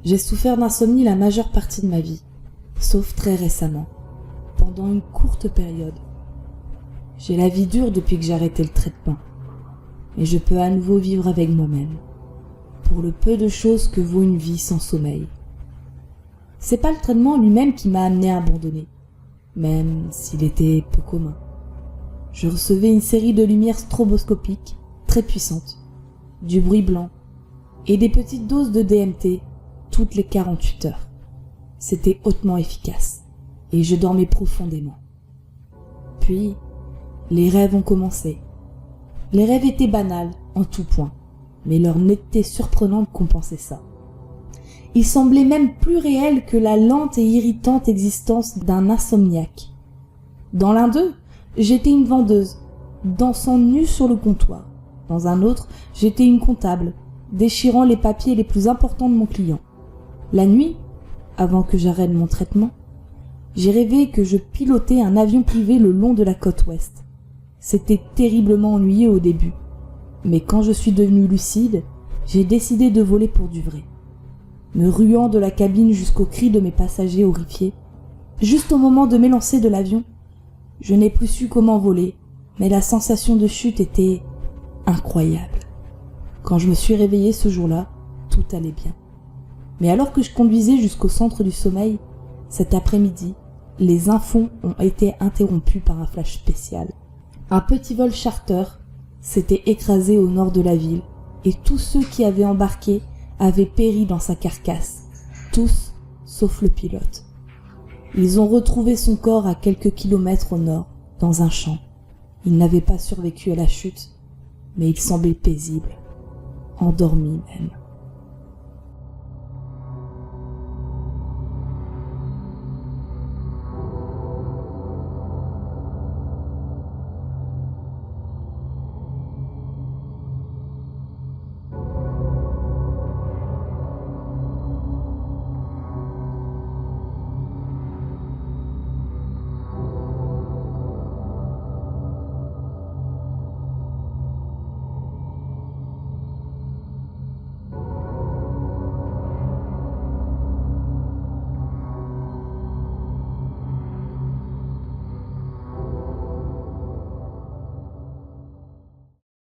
J'ai souffert d'insomnie la majeure partie de ma vie, sauf très récemment, pendant une courte période. J'ai la vie dure depuis que j'ai arrêté le traitement, et je peux à nouveau vivre avec moi-même, pour le peu de choses que vaut une vie sans sommeil. C'est pas le traitement lui-même qui m'a amené à abandonner, même s'il était peu commun. Je recevais une série de lumières stroboscopiques très puissantes, du bruit blanc et des petites doses de DMT toutes les 48 heures. C'était hautement efficace et je dormais profondément. Puis, les rêves ont commencé. Les rêves étaient banals en tout point, mais leur netteté surprenante compensait ça. Ils semblaient même plus réels que la lente et irritante existence d'un insomniaque. Dans l'un d'eux, j'étais une vendeuse, dansant nue sur le comptoir. Dans un autre, j'étais une comptable, déchirant les papiers les plus importants de mon client. La nuit, avant que j'arrête mon traitement, j'ai rêvé que je pilotais un avion privé le long de la côte ouest. C'était terriblement ennuyeux au début, mais quand je suis devenue lucide, j'ai décidé de voler pour du vrai. Me ruant de la cabine jusqu'aux cris de mes passagers horrifiés, juste au moment de m'élancer de l'avion, je n'ai plus su comment voler, mais la sensation de chute était incroyable. Quand je me suis réveillée ce jour-là, tout allait bien. Mais alors que je conduisais jusqu'au centre du sommeil, cet après-midi, les infos ont été interrompus par un flash spécial. Un petit vol charter s'était écrasé au nord de la ville et tous ceux qui avaient embarqué avaient péri dans sa carcasse, tous sauf le pilote. Ils ont retrouvé son corps à quelques kilomètres au nord, dans un champ. Il n'avait pas survécu à la chute, mais il semblait paisible, endormi même.